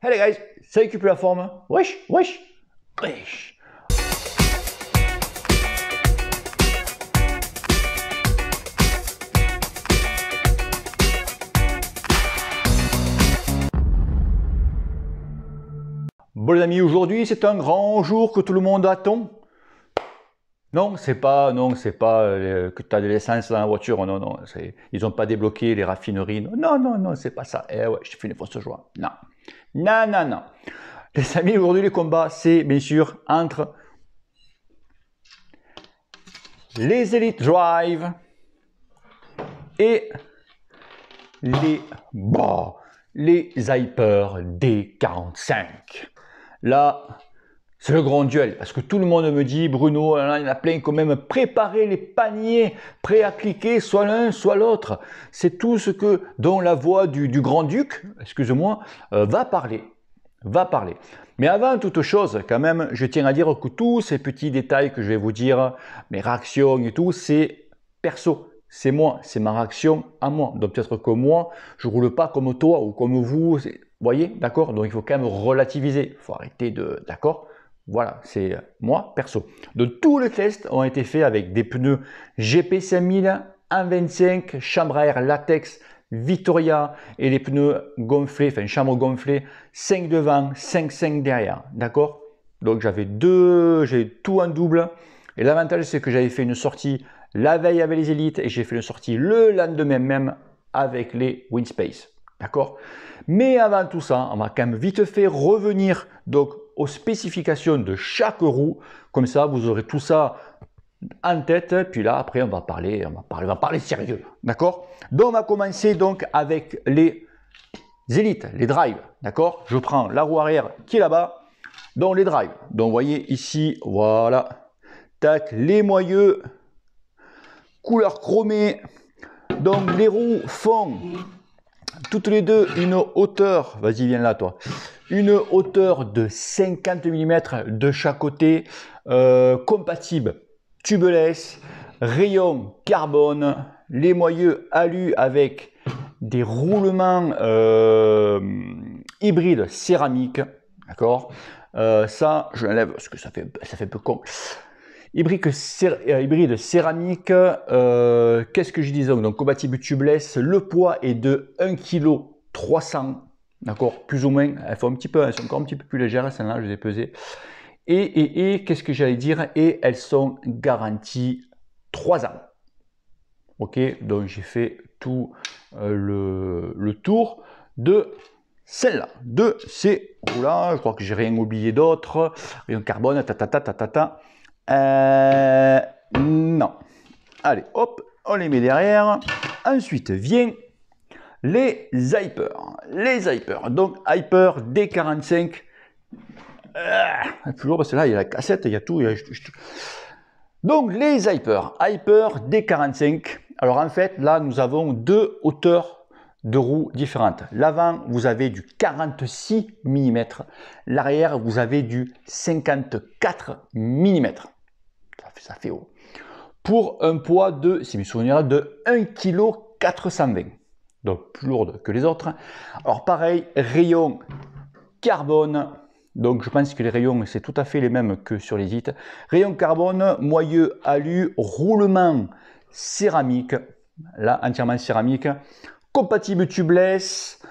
Hey les guys, ça récupère la forme. Wesh, wesh, wesh. Bon les amis, aujourd'hui c'est un grand jour que tout le monde attend. Non, c'est pas que tu as de l'essence dans la voiture, non, ils n'ont pas débloqué les raffineries, non, c'est pas ça. Eh ouais, je te fais une fausse joie. Non. Les amis, aujourd'hui les combats, c'est bien sûr entre les Elite Drive et les Hyper D45. Là, c'est le grand duel, parce que tout le monde me dit, Bruno, il y en a plein quand même, préparez les paniers, prêts à cliquer, soit l'un, soit l'autre. C'est tout ce dont la voix du grand-duc, excusez-moi, va parler. Mais avant toute chose, quand même, je tiens à dire que tous ces petits détails que je vais vous dire, mes réactions et tout, c'est perso. C'est moi, c'est ma réaction à moi. Donc peut-être que moi, je ne roule pas comme toi ou comme vous. Vous voyez, d'accord? Donc il faut quand même relativiser. Il faut arrêter de... D'accord? Voilà, c'est moi, perso. Donc tous les tests ont été faits avec des pneus GP5000, 1.25, chambre à air latex, Vittoria et les pneus gonflés, enfin chambre gonflée, 5 devant, 5 derrière. D'accord? Donc j'ai tout en double. Et l'avantage, c'est que j'avais fait une sortie la veille avec les élites et j'ai fait une sortie le lendemain même avec les Winspace. D'accord? Mais avant tout ça, on va quand même vite fait revenir donc aux spécifications de chaque roue. Comme ça, vous aurez tout ça en tête. Puis là, après, on va parler sérieux. D'accord? Donc, on va commencer donc avec les élites, les drives. D'accord? Je prends la roue arrière qui est là-bas. Donc, les drives. Donc, vous voyez ici, voilà. Tac, les moyeux. Couleur chromée. Donc, les roues font toutes les deux une hauteur, vas-y viens là toi, une hauteur de 50 mm de chaque côté, compatible tubeless, rayon carbone, les moyeux alu avec des roulements hybrides céramique, d'accord, ça je l'enlève parce que ça fait un peu con. Hybride céramique, qu'est-ce que je disais? Donc compatible tubeless, le poids est de 1,3 kg, d'accord, plus ou moins, elles font un petit peu, elles sont encore un petit peu plus légères, celles-là, je les ai pesées. Et qu'est-ce que j'allais dire? Et elles sont garanties 3 ans. Ok, donc j'ai fait tout le tour de celle-là, de ces roues-là. Je crois que j'ai rien oublié d'autre. Rayon carbone, non. Allez, hop, on les met derrière. Ensuite vient les Hyper. Les Hyper. Donc Hyper D45. Plus lourd parce que là il y a la cassette, il y a tout. Donc les Hyper. Hyper D45. Alors en fait, là nous avons deux hauteurs de roues différentes. L'avant, vous avez du 46 mm. L'arrière, vous avez du 54 mm. Ça fait haut. Pour un poids de, si je me souviens, de 1,420 kg. Donc plus lourde que les autres. Alors pareil, rayon carbone. Donc je pense que les rayons, c'est tout à fait les mêmes que sur les Hit. Rayon carbone, moyeu alu, roulement céramique. Là, entièrement céramique. Compatible tubeless.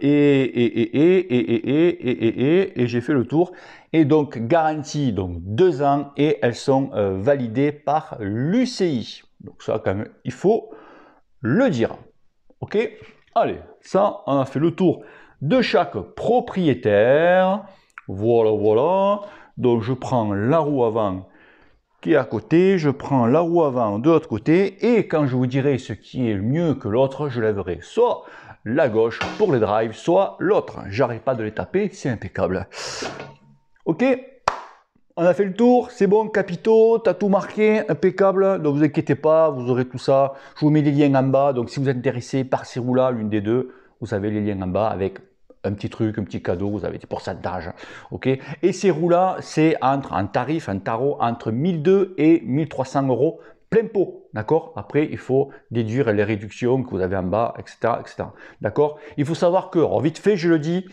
Et j'ai fait le tour. Et donc garantie donc 2 ans et elles sont validées par l'UCI. Donc ça quand même il faut le dire. Ok, allez, ça on a fait le tour de chaque propriétaire. Voilà. Donc je prends la roue avant qui est à côté, je prends la roue avant de l'autre côté et quand je vous dirai ce qui est mieux que l'autre, je lèverai soit la gauche pour les drives, soit l'autre. J'arrête pas de les taper, c'est impeccable. Ok, on a fait le tour, c'est bon, capito, t'as tout marqué, impeccable, donc vous inquiétez pas, vous aurez tout ça. Je vous mets les liens en bas, donc si vous êtes intéressé par ces roues-là, l'une des deux, vous avez les liens en bas avec un petit truc, un petit cadeau, vous avez des pourcentages, ok. Et ces roues-là, c'est en tarif, en tarot, entre 1200 et 1300 € plein pot, d'accord? Après, il faut déduire les réductions que vous avez en bas, etc., etc. D'accord? Il faut savoir que, alors vite fait, je le dis,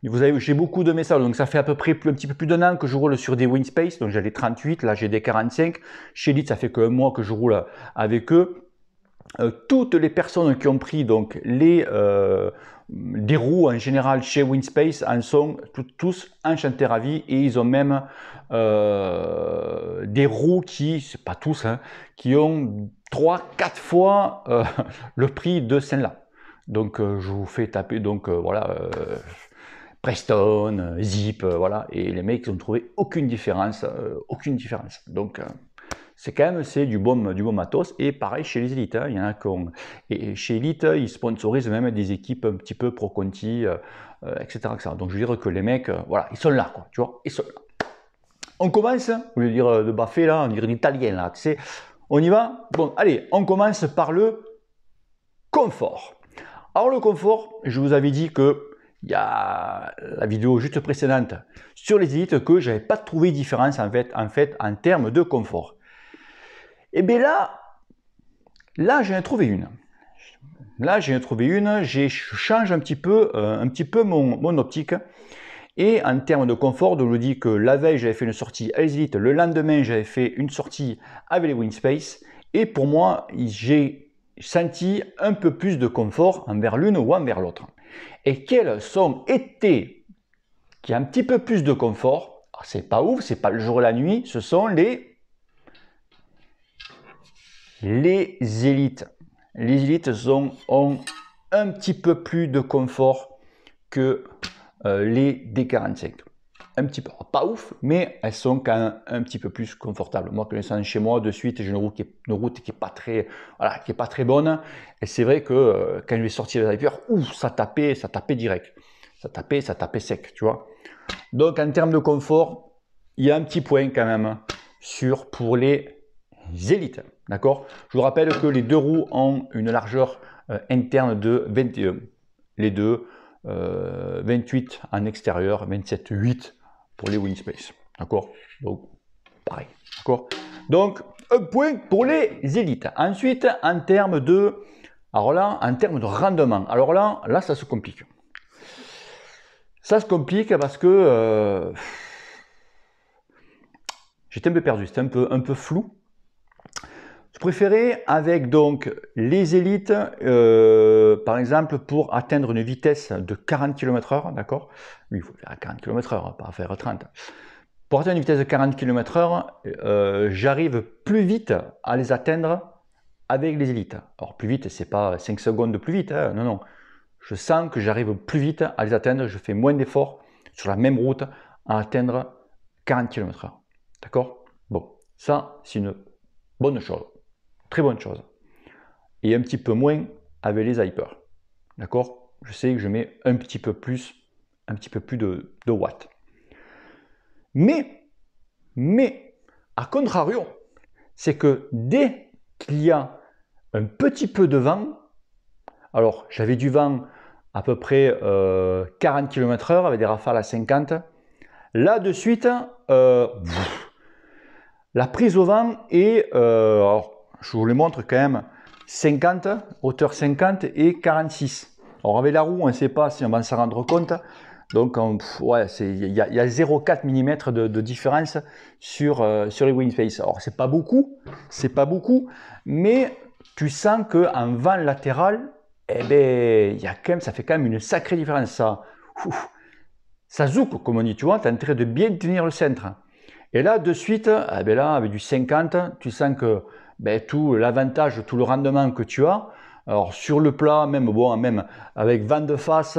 j'ai beaucoup de messages, donc ça fait à peu près un petit peu plus d'un an que je roule sur des Winspace, donc j'ai les 38, là j'ai des 45. Chez Elite, ça fait qu'un mois que je roule avec eux. Toutes les personnes qui ont pris donc des roues en général chez Winspace en sont tous enchantés, ravis, et ils ont même des roues qui, c'est pas tous, hein, qui ont 3-4 fois le prix de celle-là. Donc je vous fais taper, donc voilà, Preston, Zip, voilà, et les mecs ils ont trouvé aucune différence, aucune différence. Donc c'est quand même du bon matos. Et pareil chez les élites, hein, il y en a et chez Elite, ils sponsorisent même des équipes un petit peu pro Conti, etc., etc. Donc je veux dire que les mecs, voilà, ils sont là, quoi, tu vois, ils sont là. On commence, au lieu de dire de Baffé là, on dirait l'italien là, tu sais. On y va? Bon, allez, on commence par le confort. Alors le confort, je vous avais dit que il y a la vidéo juste précédente sur les élites que j'avais pas trouvé différence en fait en termes de confort. Et bien là j'ai trouvé une. Là j'ai trouvé une, je change un petit peu mon optique. Et en termes de confort, je vous dis que la veille j'avais fait une sortie avec les élites, le lendemain j'avais fait une sortie avec les Winspace. Et pour moi, j'ai senti un peu plus de confort envers l'une ou envers l'autre. Et quels sont été qui a un petit peu plus de confort, c'est pas ouf, c'est pas le jour et la nuit, ce sont les élites. Les élites ont un petit peu plus de confort que les D45. Un petit peu, pas ouf, mais elles sont quand même un petit peu plus confortables. Moi, connaissant chez moi, de suite, j'ai une route qui est pas très, voilà, qui est pas très bonne. Et c'est vrai que quand je vais sortir les Hyper, ouf, ça tapait direct. Ça tapait sec, tu vois. Donc, en termes de confort, il y a un petit point quand même pour les élites. D'accord? Je vous rappelle que les deux roues ont une largeur interne de 21. Les deux, 28 en extérieur, 27,8 pour les Winspace. D'accord? Donc, pareil. D'accord? Donc, un point pour les élites. Ensuite, en termes de rendement. Alors là, ça se complique. Ça se complique parce que j'étais un peu perdu, c'était un peu flou. Je préférais avec donc les élites, par exemple, pour atteindre une vitesse de 40 km/h, d'accord? Oui, il faut faire à 40 km/h, pas faire 30. Pour atteindre une vitesse de 40 km/h, j'arrive plus vite à les atteindre avec les élites. Alors plus vite, c'est pas 5 secondes de plus vite, hein, non, non. Je sens que j'arrive plus vite à les atteindre, je fais moins d'efforts sur la même route à atteindre 40 km/h. D'accord? Bon, ça, c'est une bonne chose. Très bonne chose. Et un petit peu moins avec les Hyper. D'accord? Je sais que je mets un petit peu plus de watts. Mais, à contrario, c'est que dès qu'il y a un petit peu de vent, alors j'avais du vent à peu près 40 km/h avec des rafales à 50, là de suite, la prise au vent est, alors, je vous le montre quand même, 50, hauteur 50 et 46. Alors avec la roue, on ne sait pas si on va s'en rendre compte. Donc ouais, il y a 0,4 mm de différence sur les Winspace. Alors c'est pas beaucoup, mais tu sens qu'en vent latéral, eh ben, ça fait quand même une sacrée différence. Ça zouk, comme on dit, tu vois, tu as intérêt de bien tenir le centre. Et là, de suite, eh ben là, avec du 50, tu sens que tout l'avantage, tout le rendement que tu as, alors sur le plat, même avec vent de face,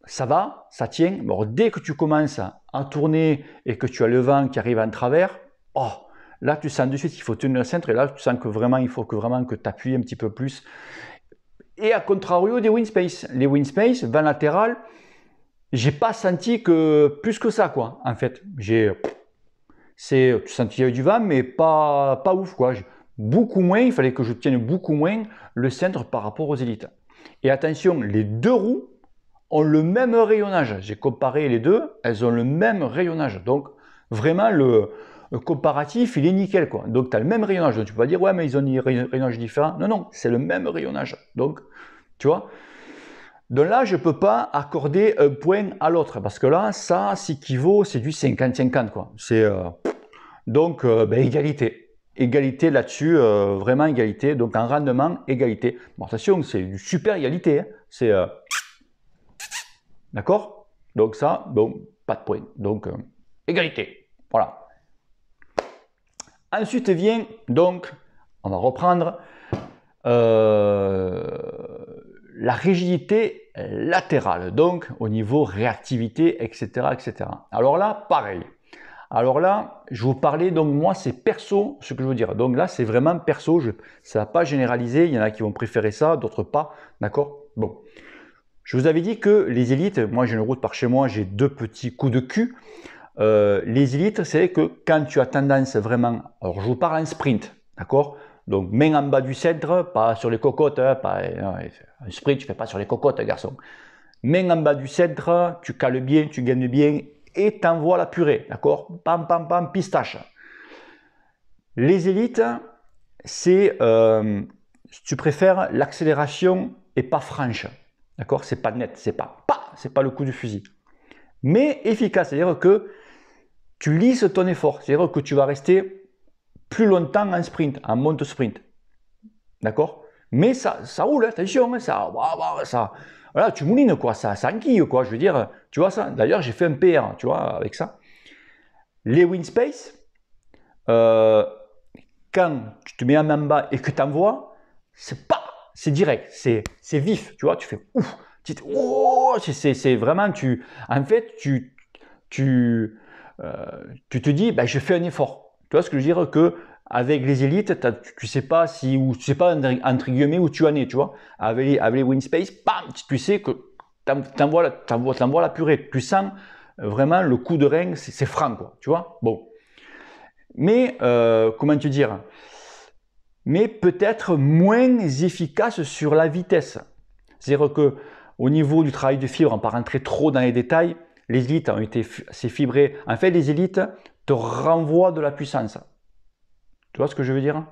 ça va, ça tient. Alors, dès que tu commences à tourner et que tu as le vent qui arrive en travers, oh, là tu sens de suite qu'il faut tenir le centre et là tu sens que vraiment il faut que tu appuies un petit peu plus. Et à contrario des Winspace, les Winspace, vent latéral, j'ai pas senti que plus que ça, quoi, en fait. Tu sens qu'il y avait du vent, mais pas ouf, quoi. Beaucoup moins, il fallait que je tienne beaucoup moins le centre par rapport aux élites. Et attention, les deux roues ont le même rayonnage. J'ai comparé les deux, elles ont le même rayonnage. Donc, vraiment, comparatif, il est nickel, quoi. Donc, tu as le même rayonnage. Donc, tu peux pas dire, ouais, mais ils ont des rayonnages différents. Non, non, c'est le même rayonnage. Donc, tu vois. Donc là, je ne peux pas accorder un point à l'autre. Parce que là, ça s'équivaut, c'est du 50-50, quoi. C'est, donc, ben, égalité. Égalité là-dessus, vraiment égalité. Donc, en rendement, égalité. Bon, attention, c'est du super égalité. Hein. C'est, d'accord? Donc ça, bon, pas de point. Donc, égalité. Voilà. Ensuite vient, donc, on va reprendre la rigidité latérale, donc au niveau réactivité, etc., etc. Alors là, pareil. Alors là, je vous parlais, donc moi, c'est perso, ce que je veux dire. Donc là, c'est vraiment perso, ça ne va pas généraliser. Il y en a qui vont préférer ça, d'autres pas, d'accord? Bon. Je vous avais dit que les élites, moi j'ai une route par chez moi, j'ai 2 petits coups de cul. Les élites, c'est que quand tu as tendance vraiment, alors je vous parle en sprint, d'accord? Donc main en bas du centre, pas sur les cocottes, hein, un sprint tu fais pas sur les cocottes, garçon. Main en bas du centre, tu cales bien, tu gagnes bien et t'envoies la purée, d'accord? Pam pam pam, pistache. Les élites, c'est, si tu préfères, l'accélération est pas franche, d'accord? C'est pas net, c'est pas le coup du fusil, mais efficace, c'est-à-dire que tu lisses ton effort, c'est-à-dire que tu vas rester plus longtemps en sprint, en monte sprint. D'accord? Mais ça roule, attention, ça, voilà, tu moulines, quoi, ça enquille, quoi, je veux dire, tu vois ça. D'ailleurs, j'ai fait un PR, tu vois, avec ça. Les WinSpace, quand tu te mets en bas et que tu envoies, c'est direct, c'est vif, tu vois, tu fais ouf, c'est vraiment, en fait, tu te dis, ben, je fais un effort. Tu vois ce que je veux dire? Que avec les élites, tu sais pas si, ou tu sais pas entre guillemets où tu en es, tu vois. Avec les WinSpace, bam, tu sais que t'envoies la purée. Tu sens vraiment le coup de rein, c'est franc, quoi. Tu vois? Bon. Mais, comment te dire? Mais peut-être moins efficace sur la vitesse. C'est-à-dire que au niveau du travail de fibre, on ne va pas rentrer trop dans les détails, les élites ont été assez fibrées. En fait, les élites te renvoient de la puissance. Tu vois ce que je veux dire?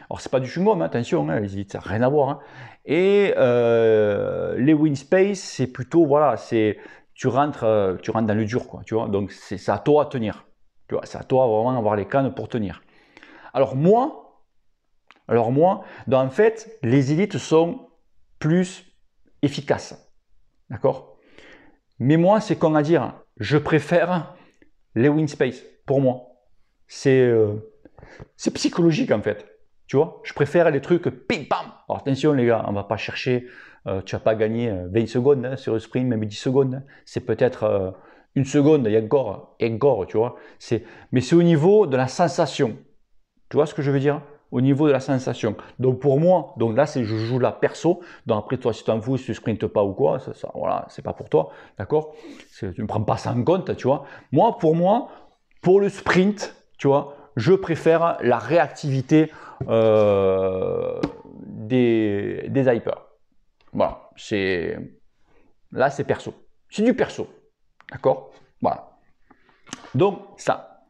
Alors, c'est pas du chewing-gum, hein, attention, hein, les élites, ça n'a rien à voir. Hein. Et les WinSpace, c'est plutôt, voilà, tu rentres dans le dur, quoi, tu vois. Donc, c'est à toi à tenir. Tu vois, c'est à toi vraiment avoir les cannes pour tenir. Alors moi, en fait, les élites sont plus efficaces. D'accord? Mais moi, c'est con à dire, je préfère les WinSpace, pour moi. C'est psychologique, en fait. Tu vois? Je préfère les trucs ping-pam. Alors attention, les gars, on ne va pas chercher, tu vas pas gagner 20 secondes hein, sur le sprint, même 10 secondes. Hein. C'est peut-être 1 seconde, il y a encore, tu vois? Mais c'est au niveau de la sensation. Tu vois ce que je veux dire? Au niveau de la sensation. Donc pour moi, donc là, je joue la perso. Donc après, toi, si tu t'en fous, si tu ne sprintes pas ou quoi, voilà, c'est pas pour toi. D'accord? Tu ne prends pas ça en compte, tu vois. Pour moi, pour le sprint, tu vois, je préfère la réactivité des hypers. Voilà. Là, c'est perso. C'est du perso. D'accord? Voilà. Donc, ça.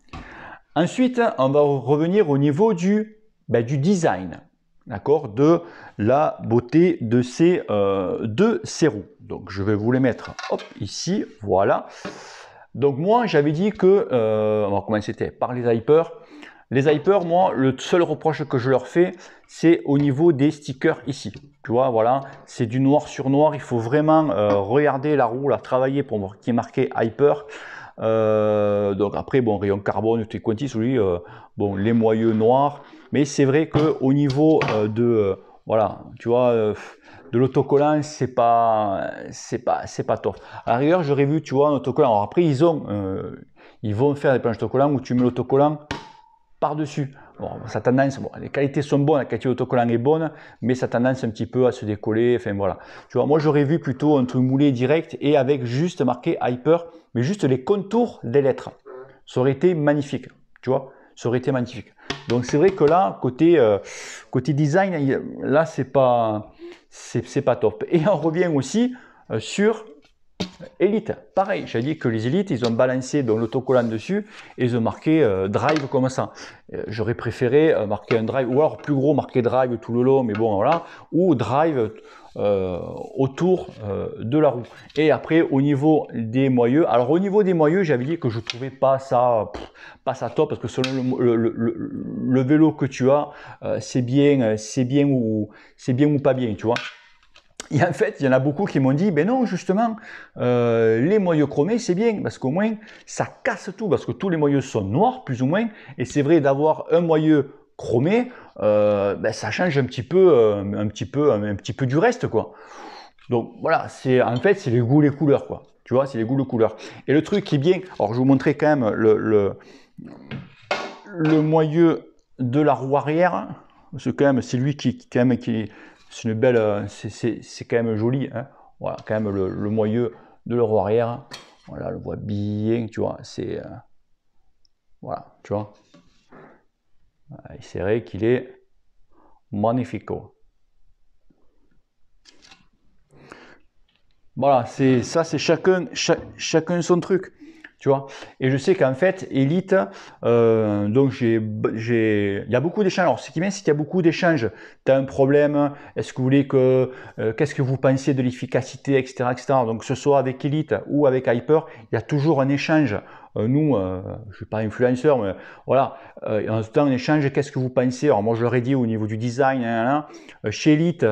Ensuite, on va revenir au niveau du design, d'accord, de la beauté de ces roues. Donc, je vais vous les mettre hop, ici, voilà. Donc, moi, j'avais dit que, on va commencer par les hypers. Les hypers, moi, le seul reproche que je leur fais, c'est au niveau des stickers ici. Tu vois, voilà, c'est du noir sur noir. Il faut vraiment regarder la roue, la travailler pour voir qui est marqué hyper. Donc après, bon, rayon carbone, tu es quanti, bon, les moyeux noirs, mais c'est vrai qu'au niveau voilà, tu vois, de l'autocollant, c'est pas top. À la rigueur, j'aurais vu, tu vois, un autocollant. Alors après, ils vont faire des planches d'autocollant où tu mets l'autocollant par-dessus. Bon, ça tendance, bon, les qualités sont bonnes, la qualité d'autocollant est bonne, mais ça tendance un petit peu à se décoller. Enfin voilà. Tu vois, moi j'aurais vu plutôt un truc moulé direct et avec juste marqué hyper, mais juste les contours des lettres. Ça aurait été magnifique. Tu vois, ça aurait été magnifique. Donc c'est vrai que là, côté design, là c'est pas top. Et on revient aussi sur Elite, pareil, j'ai dit que les élites, ils ont balancé l'autocollant dessus et ils ont marqué drive comme ça. J'aurais préféré marquer un drive, ou alors plus gros, marquer drive tout le long, mais bon, voilà, ou drive autour de la roue. Et après, au niveau des moyeux, alors au niveau des moyeux, j'avais dit que je trouvais pas ça top, parce que selon le vélo que tu as, c'est bien ou pas bien, tu vois. Et en fait, il y en a beaucoup qui m'ont dit, ben non, justement, les moyeux chromés, c'est bien, parce qu'au moins, ça casse tout, parce que tous les moyeux sont noirs, plus ou moins, et c'est vrai d'avoir un moyeu chromé, ben, ça change un petit peu du reste, quoi. Donc voilà, en fait, c'est les goûts, les couleurs, quoi. Tu vois, c'est les goûts, les couleurs. Et le truc qui est bien, alors je vais vous montrer quand même le moyeu de la roue arrière, parce que quand même, c'est lui qui c'est une belle, c'est quand même joli, hein. Voilà, quand même le moyeu de la roue arrière, voilà, on le voit bien, tu vois, c'est, voilà, tu vois, c'est vrai qu'il est magnifique. Voilà, c'est chacun son truc, tu vois. Et je sais qu'en fait, Elite, donc il y a beaucoup d'échanges. Alors, ce qui est bien, c'est qu'il y a beaucoup d'échanges. Tu as un problème, est-ce que vous voulez qu'est-ce que vous pensez de l'efficacité, etc., etc. Donc, que ce soit avec Elite ou avec Hyper, il y a toujours un échange. Nous, je ne suis pas influenceur, mais voilà, en tout temps, un échange, qu'est-ce que vous pensez? Alors, moi, je leur ai dit au niveau du design, chez Elite,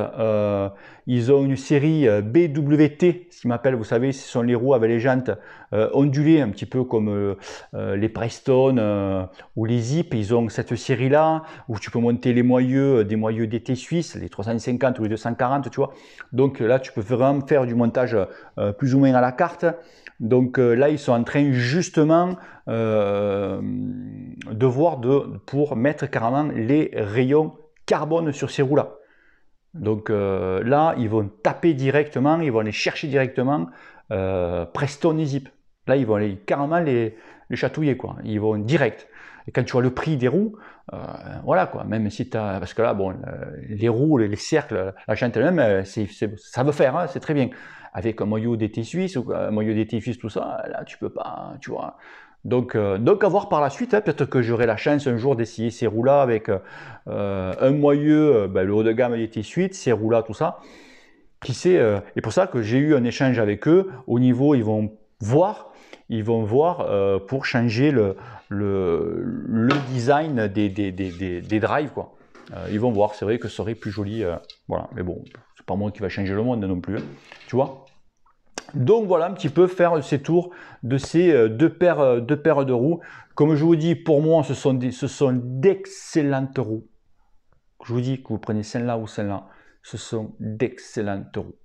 ils ont une série BWT, ce qu'ils m'appellent, vous savez, ce sont les roues avec les jantes ondulées, un petit peu comme les Preston ou les Zip. Ils ont cette série-là où tu peux monter les moyeux, des moyeux d'été suisses, les 350 ou les 240, tu vois. Donc là, tu peux vraiment faire du montage plus ou moins à la carte. Donc là, ils sont en train justement de voir pour mettre carrément les rayons carbone sur ces roues-là. Donc là, ils vont taper directement, ils vont aller chercher directement Preston et Zip. Là, ils vont aller carrément les chatouiller, quoi. Ils vont direct. Et quand tu vois le prix des roues, voilà, quoi. Même si tu as... Parce que là, bon, les roues, les cercles, la jante elle-même, ça veut faire, hein, c'est très bien. Avec un moyeu d'été suisse, ou un moyeu d'été suisse, tout ça, là, tu peux pas, tu vois. Donc à voir par la suite, hein, peut-être que j'aurai la chance un jour d'essayer ces roues-là avec un moyeu, le haut de gamme d'été suite, ces roues-là, tout ça. Qui sait, et pour ça que j'ai eu un échange avec eux. Au niveau, ils vont voir pour changer le design des drives, quoi. Ils vont voir, c'est vrai que ça serait plus joli, voilà. Mais bon, c'est pas moi qui va changer le monde non plus, hein, tu vois. Donc voilà un petit peu faire ces tours de ces deux paires de roues. Comme je vous dis, pour moi, ce sont d'excellentes roues. Je vous dis que vous prenez celle-là ou celle-là, ce sont d'excellentes roues.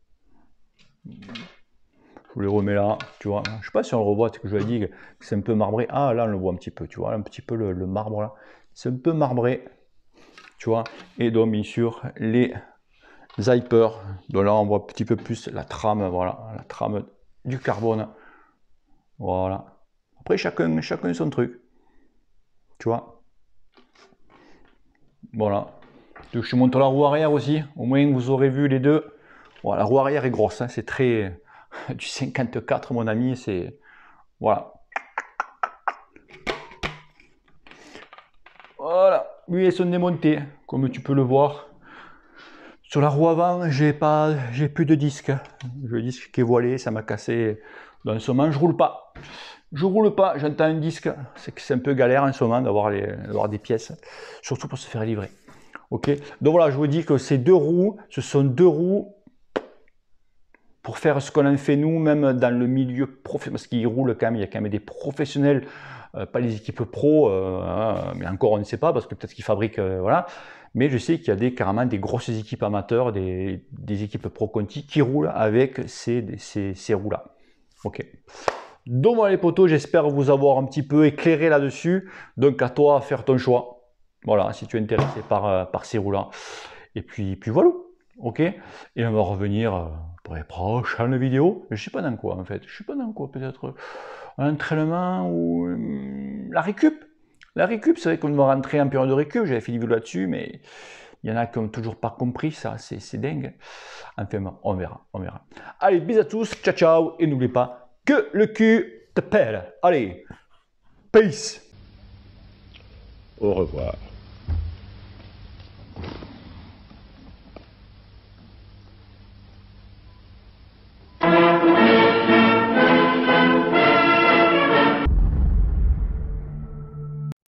Je vous les remets là, tu vois. Je ne sais pas si on le revoit, c'est que je vous ai dit que c'est un peu marbré. Ah, là, on le voit un petit peu, tu vois, un petit peu le marbre là. C'est un peu marbré, tu vois. Et donc, bien sûr, les Hyper. Donc là, on voit un petit peu plus la trame, voilà, la trame du carbone. Voilà. Après, chacun son truc, tu vois. Voilà. Je te montre la roue arrière aussi, au moins vous aurez vu les deux. Voilà, la roue arrière est grosse, hein, c'est très... du 54 mon ami, c'est... Voilà. Voilà, oui, elles sont démontées, comme tu peux le voir. Sur la roue avant, j'ai plus de disque. Le disque qui est voilé, ça m'a cassé. Dans ce moment, je roule pas. Je roule pas, j'entends un disque. C'est un peu galère en ce moment d'avoir des pièces, surtout pour se faire livrer. Ok, donc voilà, je vous dis que ces deux roues, ce sont deux roues pour faire ce qu'on en fait nous, même dans le milieu professionnel, parce qu'ils roulent quand même, il y a quand même des professionnels, pas les équipes pro, mais encore on ne sait pas, parce que peut-être qu'ils fabriquent, voilà. Mais je sais qu'il y a carrément des grosses équipes amateurs, des équipes pro Conti qui roulent avec ces roues-là. Ok. Donc voilà les potos, j'espère vous avoir un petit peu éclairé là-dessus. Donc à toi, faire ton choix. Voilà, si tu es intéressé par ces roues-là. Et puis voilà. Ok. Et on va revenir pour les prochaines vidéos. Je ne sais pas dans quoi en fait. Je ne sais pas dans quoi. Peut-être un entraînement ou la récup. La récup, c'est vrai qu'on va rentrer en période de récup. J'avais fait des vidéos là-dessus, mais Il y en a qui n'ont toujours pas compris ça, c'est dingue. Enfin bon, on verra, on verra. Allez, bisous à tous, ciao ciao, et n'oublie pas que le cul te pèle. Allez, peace. Au revoir.